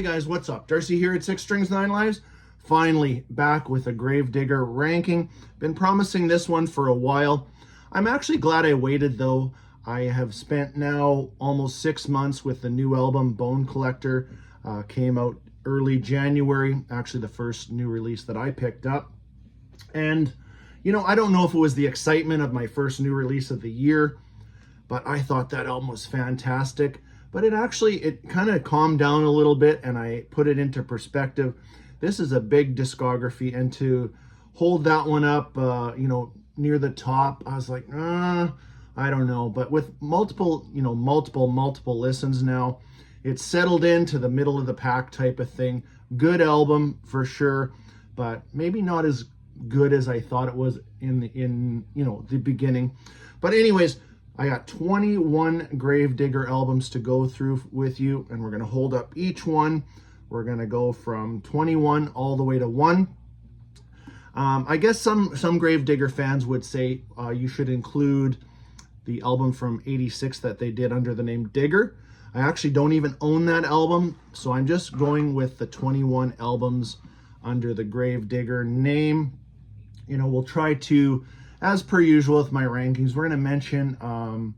Hey guys, what's up? Darcy here at 6 Strings 9 Lives. Finally back with a Gravedigger ranking. Been promising this one for a while. I'm actually glad I waited though. I have spent now almost 6 months with the new album, Bone Collector. Came out early January, actually the first new release that I picked up. And, you know, I don't know if it was the excitement of my first new release of the year, but I thought that album was fantastic. But it kind of calmed down a little bit and I put it into perspective. This is a big discography, and to hold that one up, near the top, I was like, I don't know. But with multiple listens now, it's settled into the middle of the pack type of thing. Good album for sure, but maybe not as good as I thought it was in the beginning. But anyways, I got 21 Gravedigger albums to go through with you, and we're going to hold up each one. We're going to go from 21 all the way to 1. I guess some Gravedigger fans would say you should include the album from '86 that they did under the name Digger. I actually don't even own that album, so I'm just going with the 21 albums under the Gravedigger name. We'll try to, as per usual with my rankings, we're going to mention, some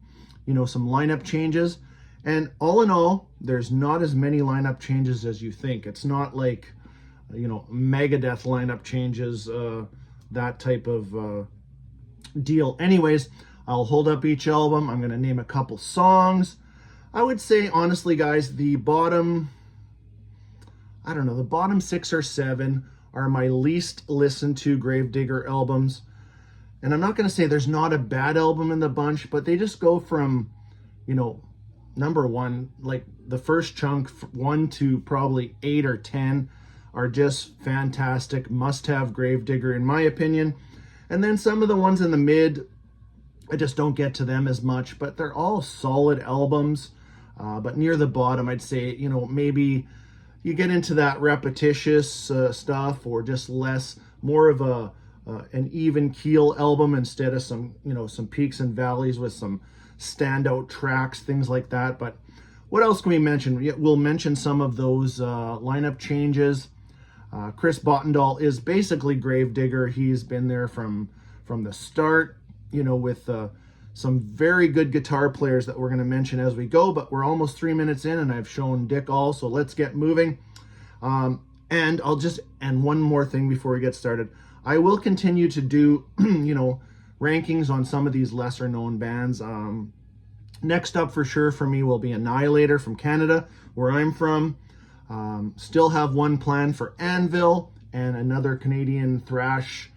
lineup changes. And all in all, there's not as many lineup changes as you think. It's not like, Megadeth lineup changes, that type of deal. Anyways, I'll hold up each album. I'm going to name a couple songs. I would say, honestly, guys, the bottom 6 or 7 are my least listened to Gravedigger albums. And I'm not going to say there's not a bad album in the bunch, but they just go from, number 1, like the first chunk, 1 to probably 8 or 10 are just fantastic, must-have Gravedigger in my opinion. And then some of the ones in the mid, I just don't get to them as much, but they're all solid albums. But near the bottom, I'd say, maybe you get into that repetitious stuff, or just more of an even keel album instead of some peaks and valleys with some standout tracks, things like that. But what else can we mention? We'll mention some of those lineup changes. Chris Bottendahl is basically Gravedigger. He's been there from the start, with some very good guitar players that we're going to mention as we go. But we're almost 3 minutes in, and I've shown Dick all, so let's get moving. And one more thing before we get started. I will continue to do, rankings on some of these lesser known bands. Next up for sure for me will be Annihilator from Canada, where I'm from. Still have one planned for Anvil, and another Canadian thrash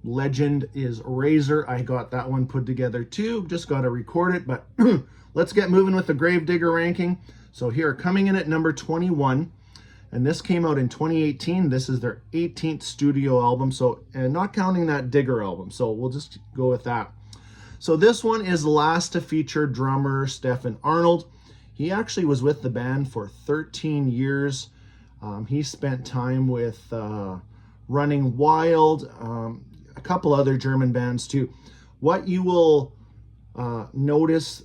legend is Razor. I got that one put together too. Just got to record it, but let's get moving with the Gravedigger ranking. So here, coming in at number 21. And this came out in 2018. This is their 18th studio album, and not counting that Digger album. So we'll just go with that. So this one is last to feature drummer Stefan Arnold. He actually was with the band for 13 years. He spent time with Running Wild, a couple other German bands too. What you will notice,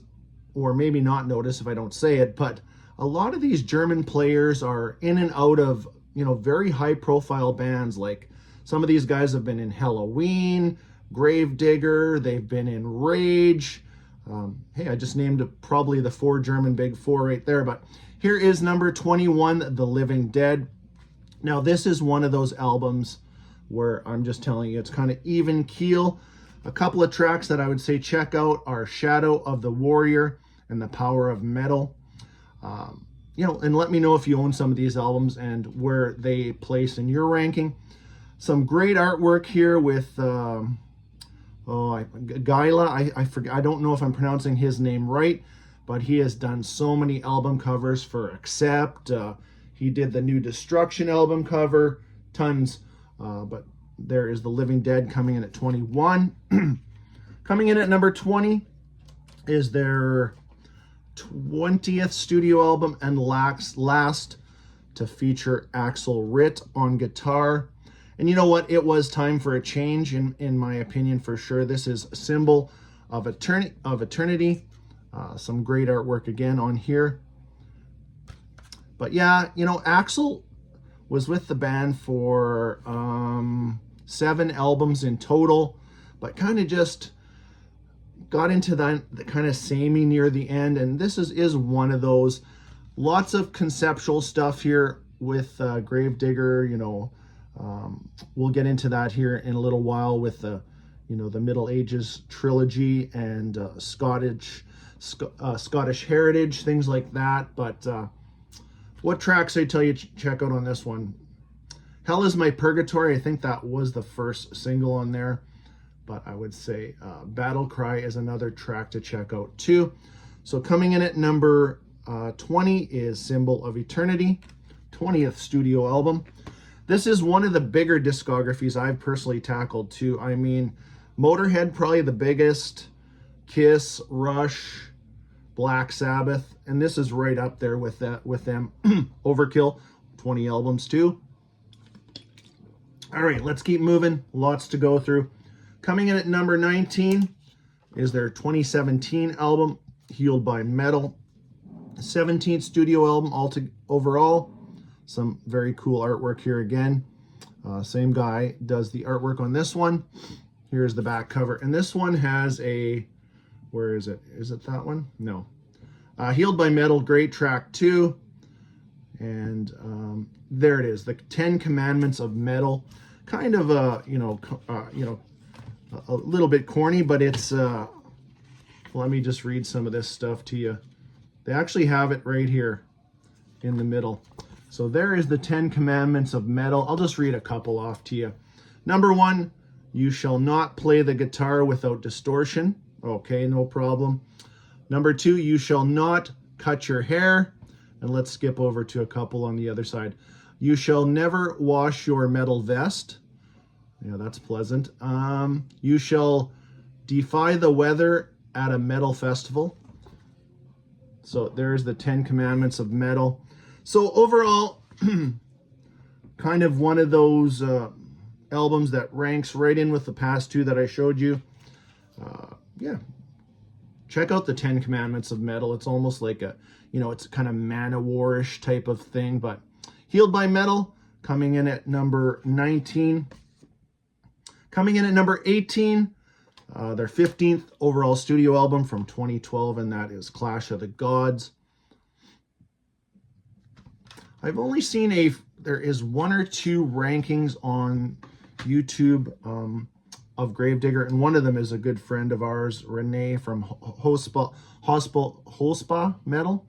or maybe not notice if I don't say it, but a lot of these German players are in and out of, very high profile bands. Like some of these guys have been in Halloween, Gravedigger, they've been in Rage. Hey, I just named probably the 4 German big 4 right there. But here is number 21, The Living Dead. Now this is one of those albums where I'm just telling you, it's kind of even keel. A couple of tracks that I would say check out are Shadow of the Warrior and The Power of Metal. And let me know if you own some of these albums and where they place in your ranking. Some great artwork here with Gaila. I forget. I don't know if I'm pronouncing his name right, but he has done so many album covers for Accept. He did the new Destruction album cover, tons. But there is The Living Dead coming in at 21. Coming in at number 20 is their 20th studio album, and last to feature Axel Ritt on guitar. And you know what? It was time for a change, in my opinion, for sure. This is Symbol of Eternity. Some great artwork again on here. But yeah, you know, Axl was with the band for 7 albums in total, but kind of just got into the kind of samey near the end. And this is one of those. Lots of conceptual stuff here with Gravedigger. You know, we'll get into that here in a little while with the, you know, the Middle Ages trilogy and Scottish heritage, things like that. But what tracks I tell you check out on this one? Hell Is My Purgatory. I think that was the first single on there. But I would say Battle Cry is another track to check out too. So coming in at number 20 is Symbol of Eternity, 20th studio album. This is one of the bigger discographies I've personally tackled too. I mean, Motorhead probably the biggest, Kiss, Rush, Black Sabbath, and this is right up there with them. Overkill, 20 albums too. All right, let's keep moving. Lots to go through. Coming in at number 19 is their 2017 album, Healed by Metal. 17th studio album overall. Some very cool artwork here again. Same guy does the artwork on this one. Here's the back cover. And this one has a, where is it? Is it that one? No. Healed by Metal, great track too. And there it is, the 10 Commandments of Metal. Kind of a, a little bit corny, but it's, let me just read some of this stuff to you. They actually have it right here in the middle. So there is the 10 Commandments of Metal. I'll just read a couple off to you. Number 1, you shall not play the guitar without distortion. Okay, no problem. Number 2, you shall not cut your hair. And let's skip over to a couple on the other side. You shall never wash your metal vest. Yeah, that's pleasant. You shall defy the weather at a metal festival. So there's the 10 Commandments of Metal. So overall, kind of one of those albums that ranks right in with the past two that I showed you. Yeah, check out the 10 Commandments of Metal. It's almost like a, it's kind of Man-O-War-ish type of thing. But Healed by Metal, coming in at number 19. Coming in at number 18, their 15th overall studio album from 2012, and that is Clash of the Gods. I've only seen there is 1 or 2 rankings on YouTube of Gravedigger, and one of them is a good friend of ours, Renee from Hospa Metal.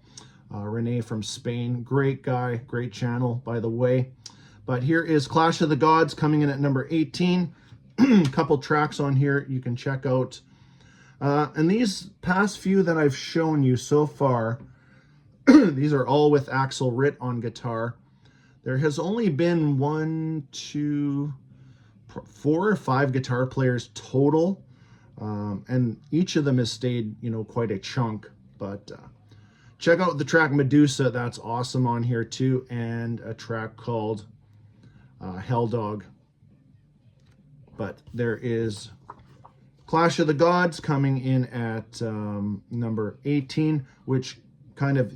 Renee from Spain, great guy, great channel, by the way. But here is Clash of the Gods coming in at number 18. Couple tracks on here you can check out. And these past few that I've shown you so far, these are all with Axl Ritt on guitar. There has only been 4 or 5 guitar players total. And each of them has stayed, quite a chunk. But check out the track Medusa, that's awesome on here too. And a track called Hell Dog. But there is Clash of the Gods coming in at number 18, which kind of,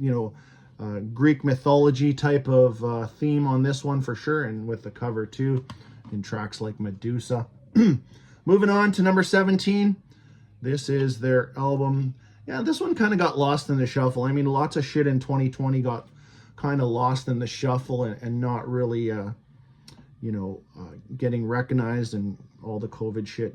Greek mythology type of theme on this one for sure, and with the cover too, in tracks like Medusa. Moving on to number 17. This is their album. Yeah, this one kind of got lost in the shuffle. I mean, lots of shit in 2020 got kind of lost in the shuffle and not really, getting recognized, and all the COVID shit,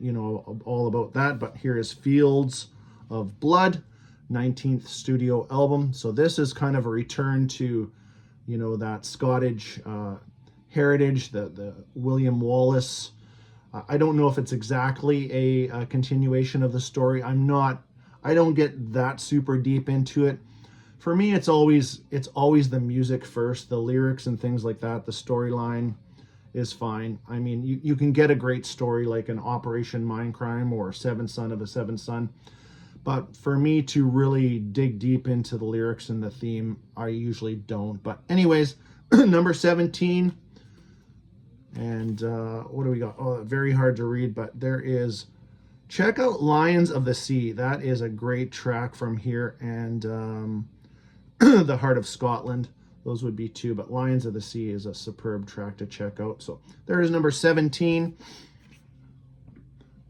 all about that. But here is Fields of Blood, 19th studio album. So this is kind of a return to, that Scottish heritage, the William Wallace. I don't know if it's exactly a continuation of the story. I don't get that super deep into it. For me, it's always the music first, the lyrics and things like that. The storyline is fine. I mean, you can get a great story like an Operation Mindcrime or Seventh Son of a Seventh Son. But for me to really dig deep into the lyrics and the theme, I usually don't. But anyways, number 17. And what do we got? Oh, very hard to read, but there is, check out Lions of the Sea. That is a great track from here. And The Heart of Scotland. those would be two, but Lions of the Sea is a superb track to check out. So there is number 17.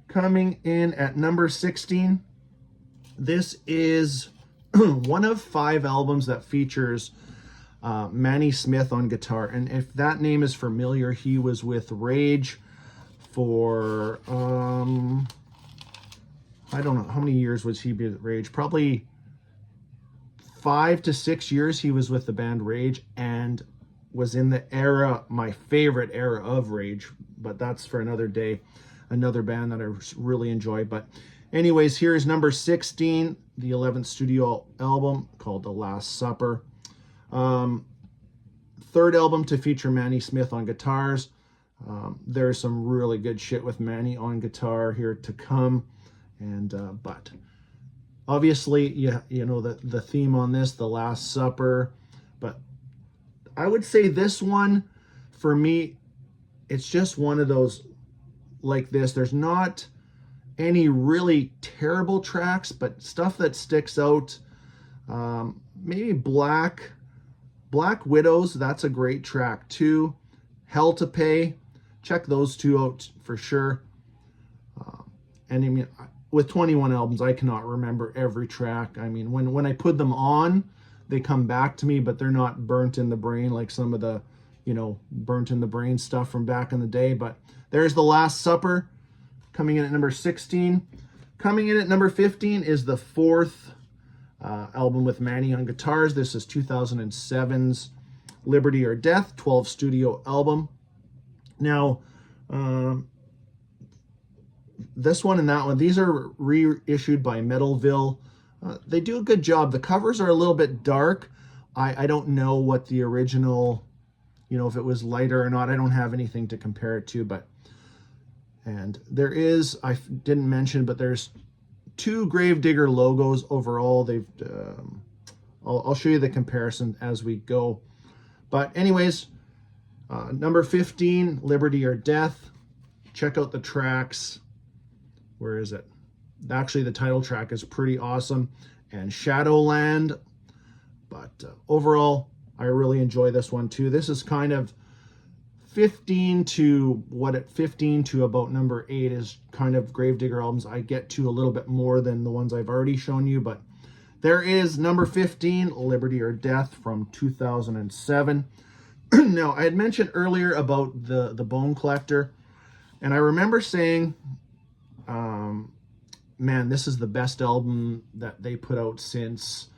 Coming in at number 16, this is one of 5 albums that features Manny Smith on guitar. And if that name is familiar, he was with Rage for, I don't know, how many years was he with Rage? Probably 5 to 6 years he was with the band Rage, and was in the era, my favorite era of Rage, but that's for another day, another band that I really enjoy. But anyways, here is number 16, the 11th studio album called The Last Supper. Third album to feature Manny Smith on guitars. There's some really good shit with Manny on guitar here to come. And but obviously, you know the theme on this, The Last Supper. But I would say this one, for me, it's just one of those like this. There's not any really terrible tracks, but stuff that sticks out. Maybe Black Widows, that's a great track too. Hell to Pay, check those two out for sure. And I mean, with 21 albums, I cannot remember every track. I mean, when I put them on, they come back to me, but they're not burnt in the brain like some of the, you know, burnt in the brain stuff from back in the day. But there's The Last Supper, coming in at number 16. Coming in at number 15 is the 4th album with Manny on guitars. This is 2007's Liberty or Death, 12 studio album. Now, this one and that one, these are reissued by Metalville. They do a good job. The covers are a little bit dark. I don't know what the original, you know, if it was lighter or not. I don't have anything to compare it to, but, and there is, I didn't mention, but there's 2 Gravedigger logos overall. They've, I'll show you the comparison as we go. But anyways, number 15, Liberty or Death. Check out the tracks. Where is it? Actually, the title track is pretty awesome. And Shadowland. But overall, I really enjoy this one too. This is kind of 15 to about number 8 is kind of Gravedigger albums I get to a little bit more than the ones I've already shown you. But there is number 15, Liberty or Death from 2007. Now, I had mentioned earlier about the Bone Collector, and I remember saying, man, this is the best album that they put out since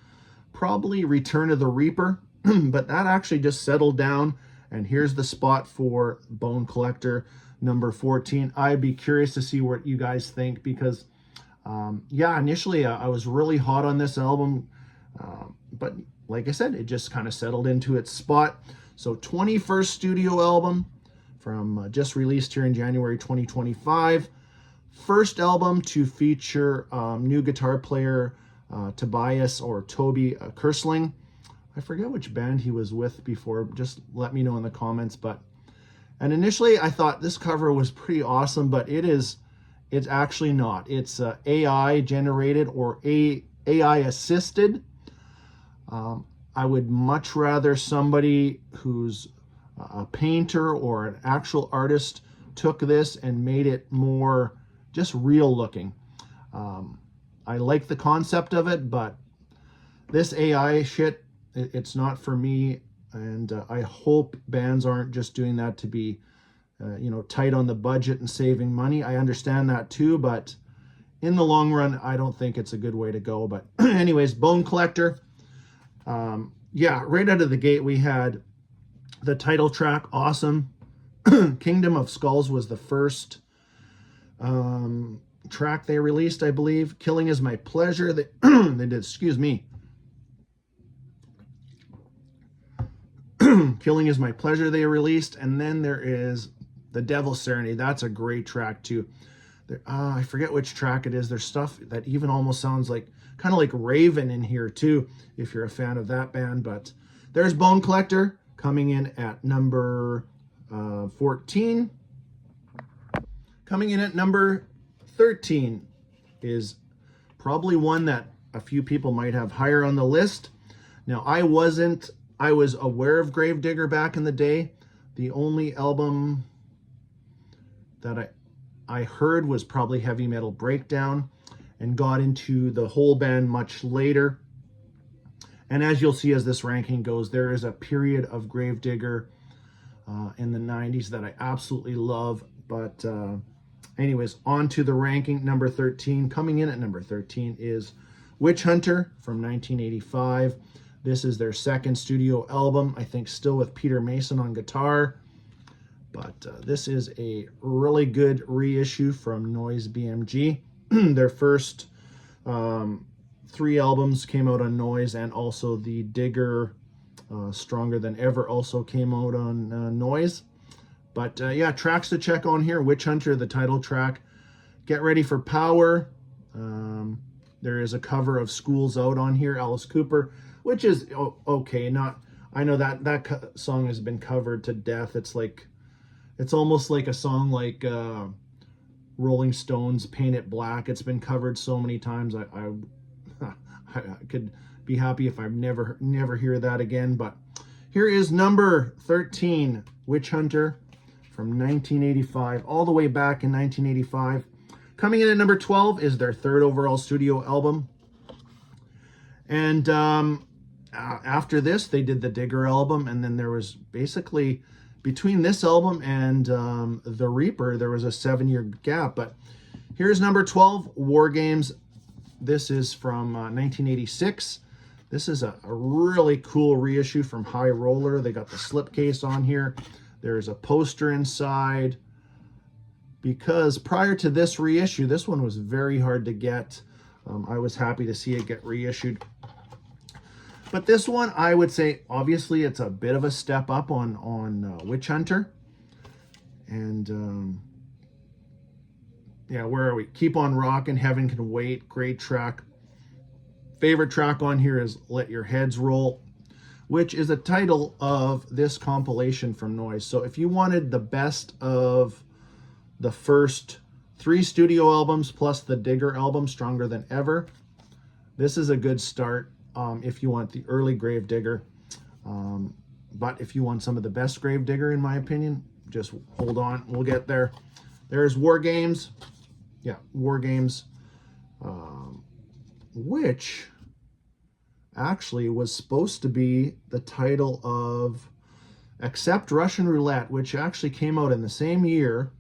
probably Return of the Reaper. But that actually just settled down, and here's the spot for Bone Collector, number 14. I'd be curious to see what you guys think, because yeah, initially I was really hot on this album, but like I said, it just kind of settled into its spot. So 21st studio album from just released here in January 2025. First album to feature new guitar player Tobias or Toby Kersling. I forget which band he was with before. Just let me know in the comments. And initially I thought this cover was pretty awesome, but it's actually not. It's AI generated or AI assisted. I would much rather somebody who's a painter or an actual artist took this and made it more just real looking. I like the concept of it, but this AI shit, it's not for me. And I hope bands aren't just doing that to be, you know, tight on the budget and saving money. I understand that too, but in the long run, I don't think it's a good way to go. But anyways, Bone Collector. Yeah, right out of the gate, we had the title track, awesome. Kingdom of Skulls was the first track they released, I believe. Killing is My Pleasure. They did, excuse me. Killing is My Pleasure they released. And then there is The Devil's Serenade. That's a great track too. I forget which track it is. There's stuff that even almost sounds like, kind of like Raven in here too, if you're a fan of that band. But there's Bone Collector coming in at number 14. Coming in at number 13 is probably one that a few people might have higher on the list. Now, I wasn't I was aware of Gravedigger back in the day. The only album that I heard was probably Heavy Metal Breakdown, and got into the whole band much later. And as you'll see as this ranking goes, there is a period of Gravedigger in the 90s that I absolutely love. But anyways, on to the ranking. Number 13, coming in at number 13 is Witch Hunter from 1985. This is their second studio album, I think still with Peter Mason on guitar. But this is a really good reissue from Noise BMG. Their first 3 albums came out on Noise, and also the Digger Stronger Than Ever also came out on Noise. But yeah, tracks to check on here. Witch Hunter, the title track. Get Ready for Power. There is a cover of School's Out on here, Alice Cooper, which is okay. I know that song has been covered to death. It's almost like a song like Rolling Stones' Paint It Black. It's been covered so many times. I could be happy if I never hear that again. But here is number 13, Witch Hunter from 1985, all the way back in 1985. Coming in at number 12 is their third overall studio album. And after this, they did the Digger album, and then there was basically, between this album and The Reaper, there was a 7-year gap. But here's number 12, War Games. This is from 1986. This is a really cool reissue from High Roller. They got the slipcase on here. There's a poster inside. Because prior to this reissue, this one was very hard to get. I was happy to see it get reissued. But this one, I would say, obviously, it's a bit of a step up on Witch Hunter. And yeah, where are we? Keep on Rockin', Heaven Can Wait, great track. Favorite track on here is Let Your Heads Roll, which is a title of this compilation from Noise. So if you wanted the best of the first 3 studio albums plus the Digger album, Stronger Than Ever, this is a good start if you want the early Gravedigger. But if you want some of the best Gravedigger, in my opinion, just hold on, we'll get there. There's War Games. Yeah, War Games, which actually was supposed to be the title of Except Russian Roulette, which actually came out in the same year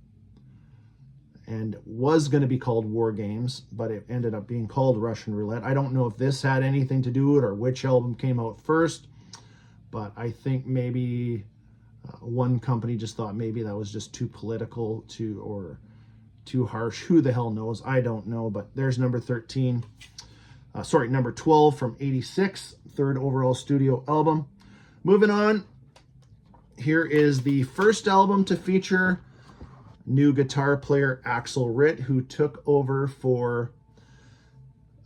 and was going to be called War Games, but it ended up being called Russian Roulette. I don't know if this had anything to do with it or which album came out first, but I think maybe one company just thought maybe that was just too political or too harsh. Who the hell knows? I don't know, but there's number 13. Number 12 from 86, third overall studio album. Moving on, here is the first album to feature new guitar player Axel Ritt, who took over for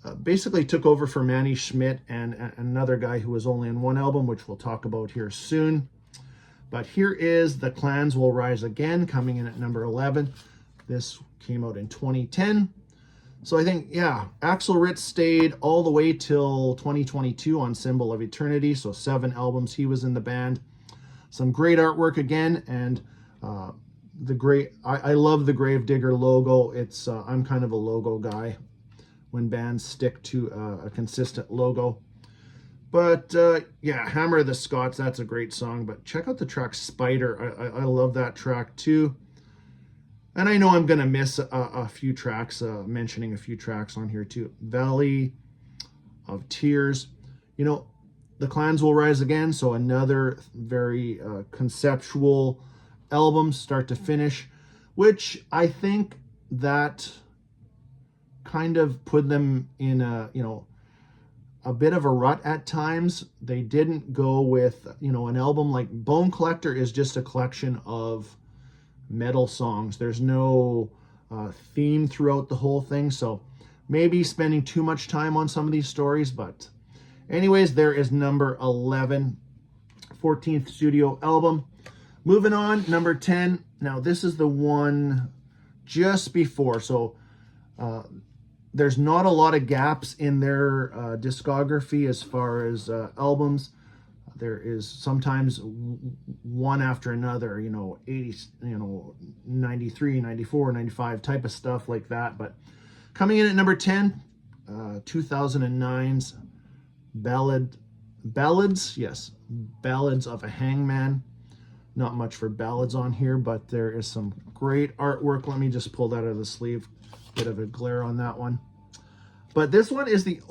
Manny Schmidt and another guy who was only in one album, which we'll talk about here soon. But here is The Clans Will Rise Again, coming in at number 11. This came out in 2010. So I think, yeah, Axel Ritt stayed all the way till 2022 on Symbol of Eternity. So 7 albums he was in the band. Some great artwork again, and I love the Gravedigger logo. It's I'm kind of a logo guy when bands stick to a consistent logo. But yeah, Hammer of the Scots, that's a great song. But check out the track Spider. I love that track too. And I know I'm going to miss a few tracks, mentioning a few tracks on here too. Valley of Tears. You know, The Clans Will Rise Again, so another very conceptual album, start to finish, which I think that kind of put them in a bit of a rut at times. They didn't go with, an album like Bone Collector is just a collection of metal songs. There's no theme throughout the whole thing, so maybe spending too much time on some of these stories. But anyways, there is number 11, 14th studio album. Moving on, number 10. Now this is the one just before, so there's not a lot of gaps in their discography as far as albums. There is sometimes one after another, 80, 93, 94, 95 type of stuff like that. But coming in at number 10, 2009's Ballads of a Hangman. Not much for ballads on here, but there is some great artwork. Let me just pull that out of the sleeve. Bit of a glare on that one. But this one is the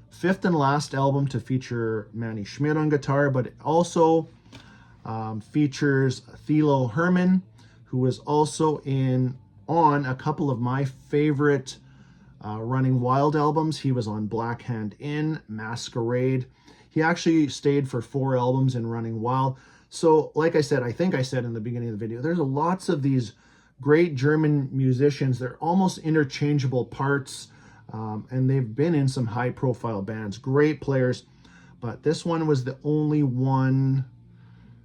fifth and last album to feature Manny Schmidt on guitar, but it also features Thilo Herman, who was also on a couple of my favorite Running Wild albums. He was on Black Hand Inn, Masquerade. He actually stayed for 4 albums in Running Wild. So like I said, I think I said in the beginning of the video, there's lots of these great German musicians. They're almost interchangeable parts, and they've been in some high profile bands, great players. But this one was the only one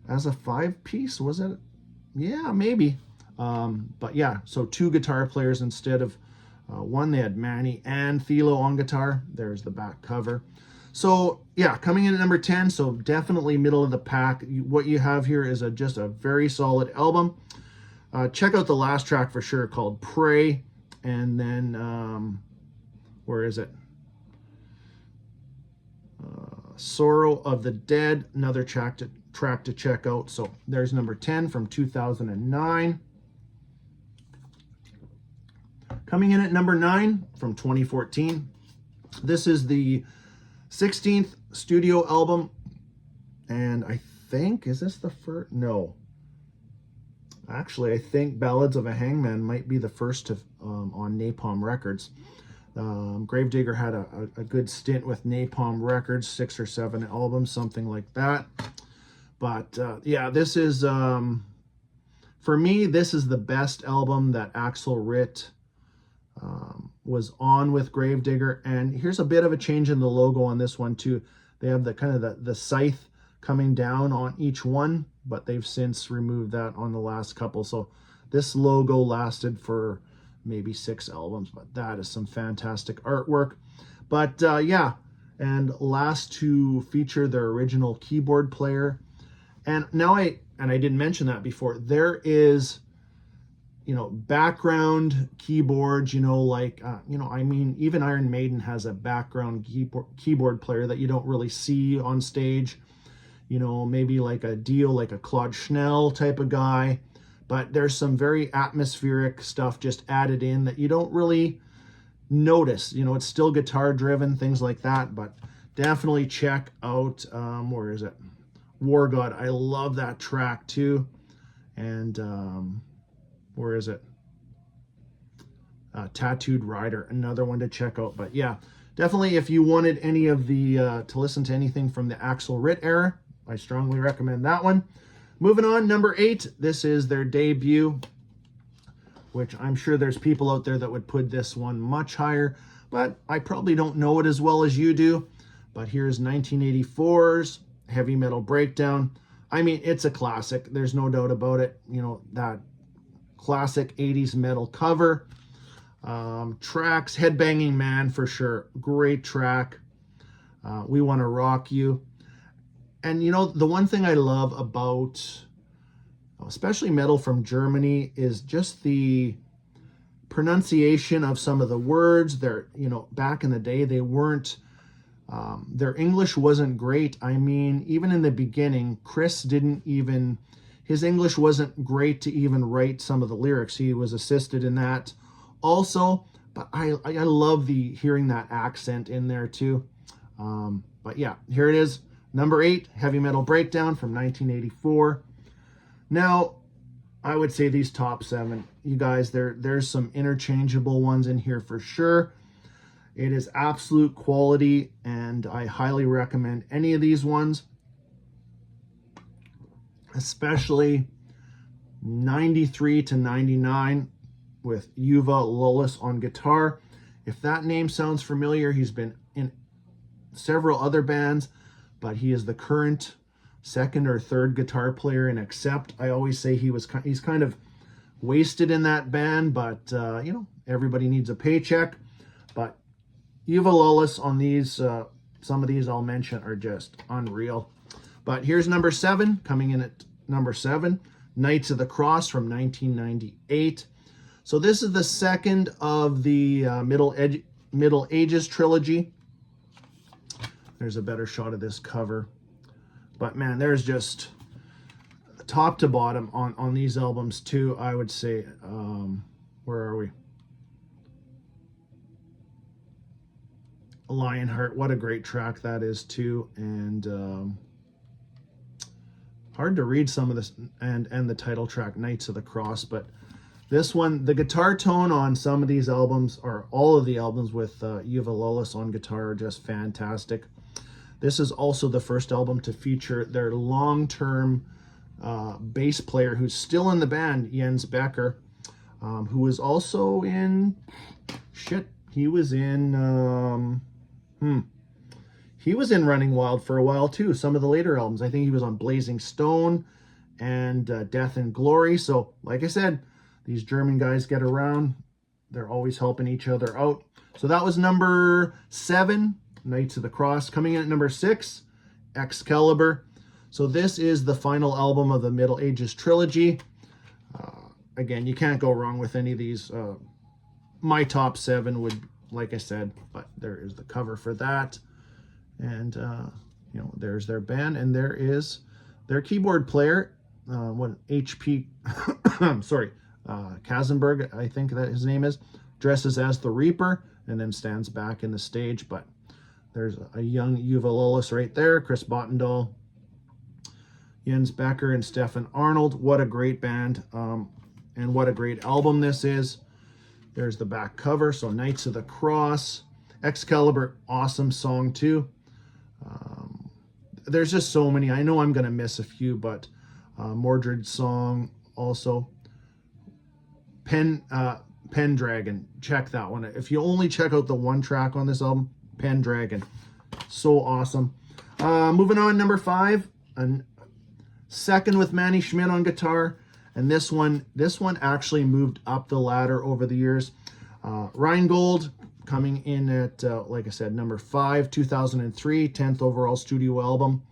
as a 5-piece, was it? Yeah, maybe. But yeah, so 2 guitar players instead of one. They had Manny and Thilo on guitar. There's the back cover. So yeah, coming in at number 10, so definitely middle of the pack. What you have here is just a very solid album. Check out the last track for sure, called Pray. And then, where is it? Sorrow of the Dead, another track to check out. So there's number 10 from 2009. Coming in at number 9 from 2014. This is the 16th studio album. And I think, is this the first? No. Actually, I think Ballads of a Hangman might be the first on Napalm Records. Gravedigger had a good stint with Napalm Records, 6 or 7 albums, something like that. But yeah, this is, for me, this is the best album that Axel Ritt was on with Gravedigger. And here's a bit of a change in the logo on this one too. They have the kind of the scythe coming down on each one, but they've since removed that on the last couple. So this logo lasted for maybe 6 albums, but that is some fantastic artwork. But yeah, and last to feature their original keyboard player. And now I didn't mention that before, there is, background keyboards, like, I mean, even Iron Maiden has a background keyboard player that you don't really see on stage. Maybe like a Claude Schnell type of guy, but there's some very atmospheric stuff just added in that you don't really notice. It's still guitar driven, things like that, but definitely check out, where is it? War God. I love that track too. And where is it? Tattooed Rider, another one to check out. But yeah, definitely if you wanted any of the, to listen to anything from the Axel Ritt era, I strongly recommend that one. Moving on, number 8, this is their debut, which I'm sure there's people out there that would put this one much higher, but I probably don't know it as well as you do. But here's 1984's Heavy Metal Breakdown. I mean, it's a classic. There's no doubt about it. That classic 80s metal cover. Tracks, Headbanging Man for sure. Great track. We Want to Rock You. And the one thing I love about, especially metal from Germany, is just the pronunciation of some of the words. They're, back in the day, they weren't, their English wasn't great. I mean, even in the beginning, Chris his English wasn't great to even write some of the lyrics. He was assisted in that also, but I love hearing that accent in there too. But yeah, here it is. Number 8, Heavy Metal Breakdown from 1984. Now, I would say these top 7, you guys, there's some interchangeable ones in here for sure. It is absolute quality, and I highly recommend any of these ones, especially 93 to 99 with Uwe Lullis on guitar. If that name sounds familiar, he's been in several other bands, but he is the current 2nd or 3rd guitar player in Accept. I always say he's kind of wasted in that band, but everybody needs a paycheck. But Uwe Lullis on these some of these I'll mention are just unreal. But here's number 7, coming in at number 7, Knights of the Cross from 1998. So this is the second of the Middle Ages trilogy. There's a better shot of this cover. But man, there's just top to bottom on these albums too, I would say. Where are we? Lionheart, what a great track that is too. And hard to read some of this, and the title track, Knights of the Cross. But this one, the guitar tone on some of these albums, or all of the albums with Uwe Lollis on guitar, are just fantastic. This is also the first album to feature their long-term bass player who's still in the band, Jens Becker, who was also in, he was in Running Wild for a while too, some of the later albums. I think he was on Blazing Stone and Death and Glory. So like I said, these German guys get around. They're always helping each other out. So that was number 7, Knights of the Cross. Coming in at number 6, Excalibur. So this is the final album of the Middle Ages trilogy. Again, you can't go wrong with any of these. My top 7 would, like I said, but there is the cover for that. And, you know, there's their band, and there is their keyboard player, HP, sorry, Kasenberg, I think that his name is, dresses as the Reaper, and then stands back in the stage. But there's a young Uwe Lollis right there, Chris Bottendahl, Jens Becker, and Stefan Arnold. What a great band, and what a great album this is. There's the back cover, so Knights of the Cross. Excalibur, awesome song too. There's just so many. I know I'm going to miss a few, but Mordred's song also. Pendragon, check that one. If you only check out the one track on this album, Pendragon, so awesome. Moving on, number 5, and second with Manny Schmidt on guitar, and this one actually moved up the ladder over the years. Rheingold, coming in at, like I said, number 5, 2003, 10th overall studio album.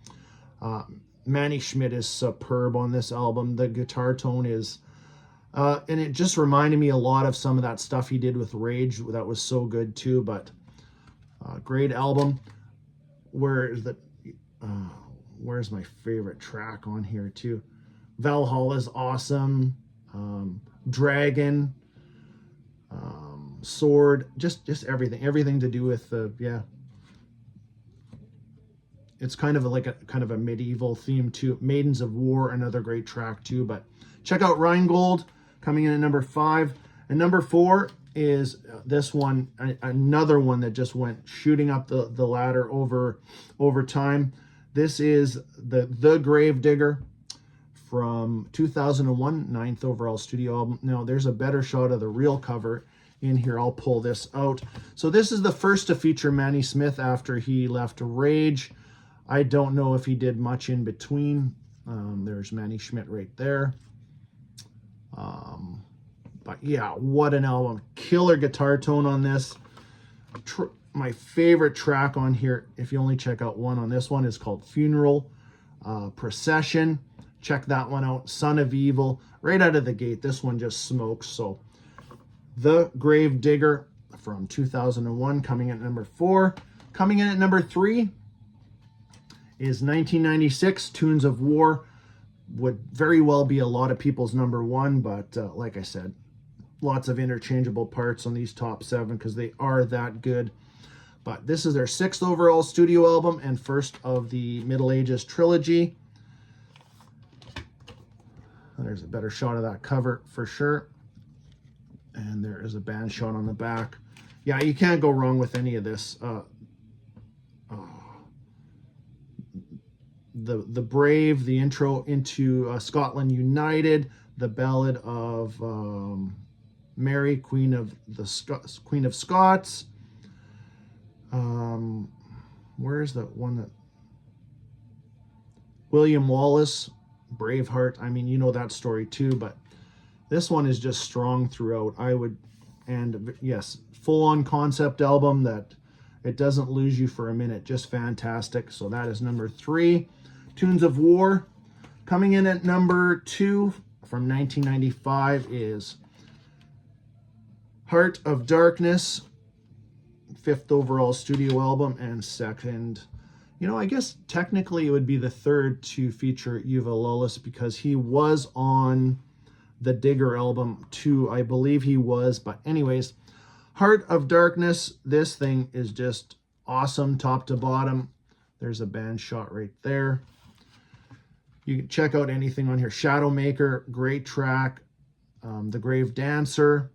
Manny Schmidt is superb on this album. The guitar tone is, and it just reminded me a lot of some of that stuff he did with Rage. That was so good too, but great album. Where's my favorite track on here too? Valhalla is awesome. Dragon, Sword, just everything to do with the, yeah. It's kind of a medieval theme too. Maidens of War, another great track too. But check out Rheingold, coming in at number 5. And number 4 is this one, another one that just went shooting up the ladder over time. This is the Grave Digger from 2001, 9th overall studio album. Now there's a better shot of the real cover in here. I'll pull this out. So this is the first to feature Manny Smith after he left Rage. I don't know if he did much in between. There's Manny Schmidt right there. But yeah, what an album. Killer guitar tone on this. My favorite track on here, if you only check out one on this one, is called Funeral Procession. Check that one out. Son of Evil. Right out of the gate, this one just smokes. So The Grave Digger from 2001, coming in at number 4. Coming in at number 3 is 1996, Tunes of War. Would very well be a lot of people's number 1, but like I said, lots of interchangeable parts on these top 7 because they are that good. But this is their 6th overall studio album and first of the Middle Ages trilogy. There's a better shot of that cover for sure. And there is a band shot on the back. Yeah, you can't go wrong with any of this. The Brave, the intro into Scotland United, the Ballad of Mary, Queen of Scots. Where's the one that William Wallace, Braveheart? I mean, you know that story too, but this one is just strong throughout. And yes, full-on concept album that It doesn't lose you for a minute. Just fantastic. So that is number 3. Tunes of War. Coming in at number 2 from 1995 is Heart of Darkness, 5th overall studio album, and second, I guess technically it would be the third to feature Uwe Lullis, because he was on the Digger album too. I believe he was, but anyways, Heart of Darkness, this thing is just awesome top to bottom. There's a band shot right there. You can check out anything on here. Shadowmaker, great track. The Grave Dancer.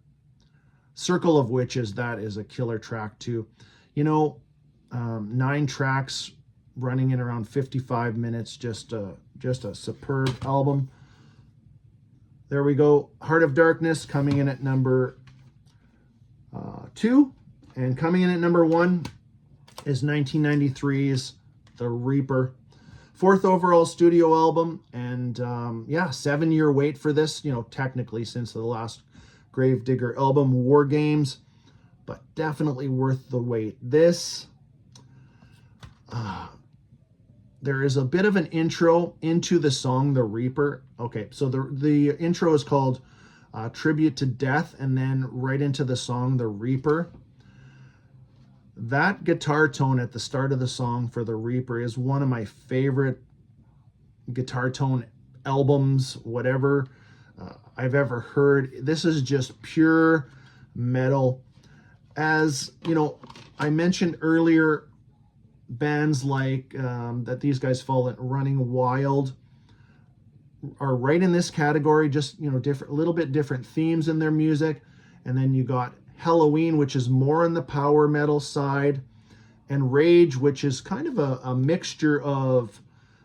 Circle of Witches, that is a killer track too. 9 tracks running in around 55 minutes. Just a superb album. There we go. Heart of Darkness coming in at number 2. And coming in at number 1 is 1993's The Reaper. 4th overall studio album. And yeah, 7-year wait for this, technically since the last Gravedigger album, War Games, but definitely worth the wait. This, there is a bit of an intro into the song The Reaper. Okay, so the intro is called Tribute to Death, and then right into the song The Reaper. That guitar tone at the start of the song for The Reaper is one of my favorite guitar tone albums, whatever I've ever heard. This is just pure metal. As I mentioned earlier, bands like that these guys fall in, Running Wild, are right in this category. Just different, little bit different themes in their music. And then you got Halloween, which is more on the power metal side, and Rage, which is kind of a mixture of,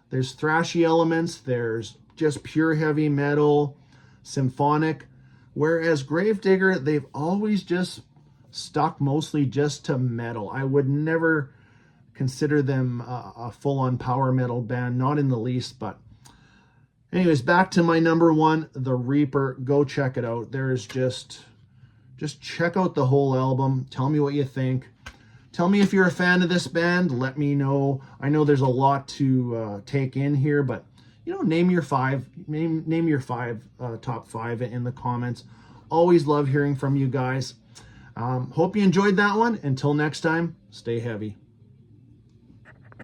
there's thrashy elements, there's just pure heavy metal, symphonic. Whereas Gravedigger, they've always just stuck mostly just to metal. I would never consider them a full-on power metal band, not in the least. But anyways, back to my number 1, The Reaper. Go check it out. There's just check out the whole album. Tell me what you think. Tell me if you're a fan of this band. Let me know. I know there's a lot to take in here, but name your 5. Name your 5 top 5 in the comments. Always love hearing from you guys. Hope you enjoyed that one. Until next time, stay heavy.